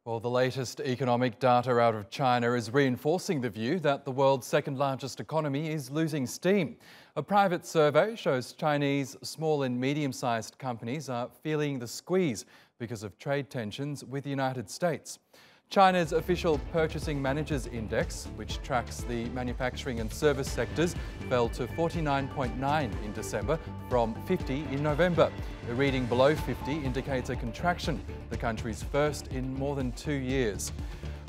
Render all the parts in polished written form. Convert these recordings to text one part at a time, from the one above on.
Well, the latest economic data out of China is reinforcing the view that the world's second largest economy is losing steam. A private survey shows Chinese small and medium-sized companies are feeling the squeeze because of trade tensions with the United States. China's official Purchasing Managers Index, which tracks the manufacturing and service sectors, fell to 49.9 in December from 50 in November. A reading below 50 indicates a contraction, the country's first in more than 2 years.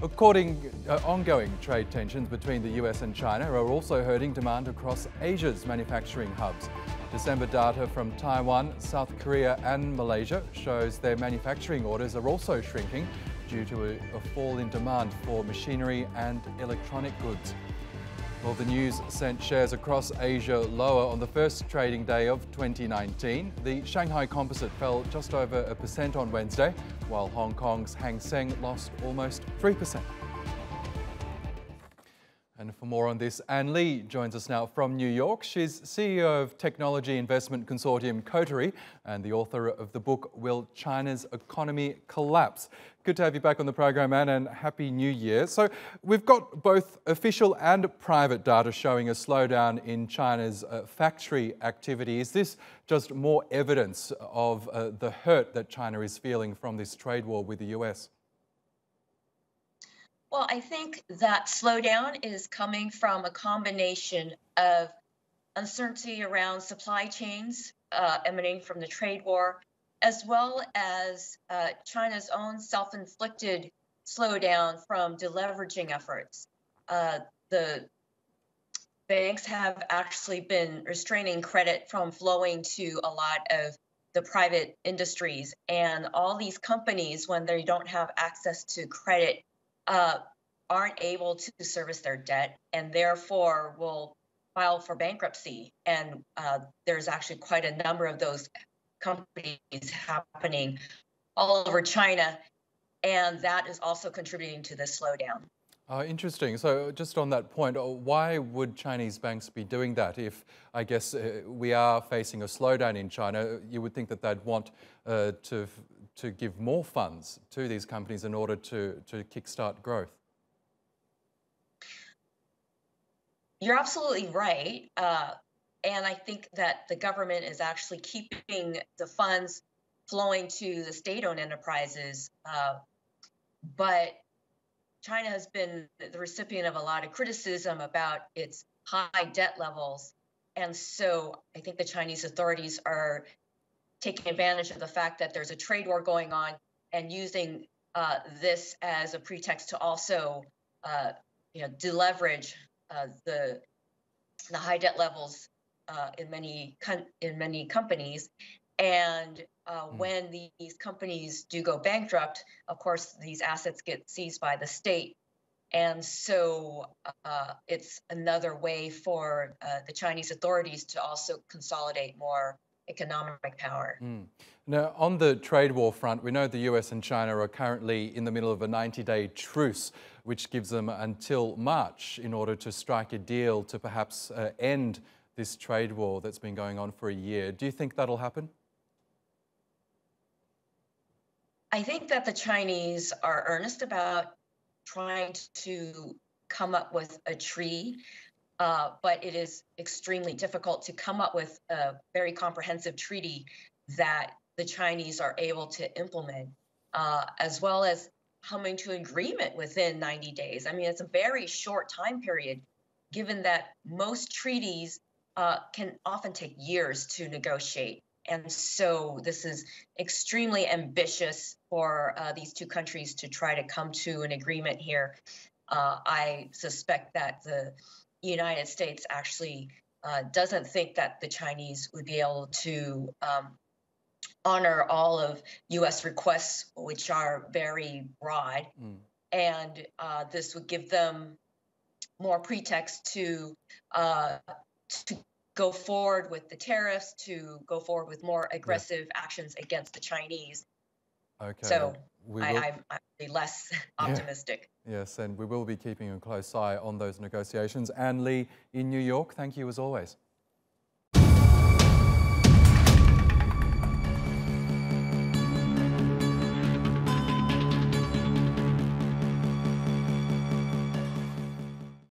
Ongoing trade tensions between the US and China are also hurting demand across Asia's manufacturing hubs. December data from Taiwan, South Korea and Malaysia shows their manufacturing orders are also shrinking due to a fall in demand for machinery and electronic goods. Well, the news sent shares across Asia lower on the first trading day of 2019. The Shanghai Composite fell just over 1% on Wednesday, while Hong Kong's Hang Seng lost almost 3%. And for more on this, Anne Lee joins us now from New York. She's CEO of technology investment consortium Coterie and the author of the book, Will China's Economy Collapse? Good to have you back on the program, Anne, and Happy New Year. So we've got both official and private data showing a slowdown in China's factory activity. Is this just more evidence of the hurt that China is feeling from this trade war with the US? Well, I think that slowdown is coming from a combination of uncertainty around supply chains emanating from the trade war, as well as China's own self-inflicted slowdown from deleveraging efforts. The banks have actually been restraining credit from flowing to a lot of the private industries, and all these companies, when they don't have access to credit, aren't able to service their debt and therefore will file for bankruptcy. And there's actually quite a number of those companies happening all over China, and that is also contributing to this slowdown. Interesting. So just on that point, why would Chinese banks be doing that if, I guess, we are facing a slowdown in China? You would think that they'd want to give more funds to these companies in order to kickstart growth. You're absolutely right. And I think that the government is actually keeping the funds flowing to the state-owned enterprises. But China has been the recipient of a lot of criticism about its high debt levels. And so I think the Chinese authorities are taking advantage of the fact that there's a trade war going on and using this as a pretext to also deleverage the high debt levels in many companies. And when these companies do go bankrupt, of course, these assets get seized by the state. And so it's another way for the Chinese authorities to also consolidate more economic power. Now, on the trade war front, we know the US and China are currently in the middle of a 90-day truce, which gives them until March in order to strike a deal to perhaps end this trade war that's been going on for a year. Do you think that'll happen? I think that the Chinese are earnest about trying to come up with a treaty. But it is extremely difficult to come up with a very comprehensive treaty that the Chinese are able to implement, as well as coming to agreement within 90 days. I mean, it's a very short time period, given that most treaties can often take years to negotiate. And so this is extremely ambitious for these two countries to try to come to an agreement here. I suspect that the United States actually doesn't think that the Chinese would be able to honor all of U.S. requests, which are very broad. And this would give them more pretext to go forward with the tariffs, to go forward with more aggressive actions against the Chinese. Okay. So I'm less optimistic. Yes, and we will be keeping a close eye on those negotiations. Anne Lee in New York, thank you as always.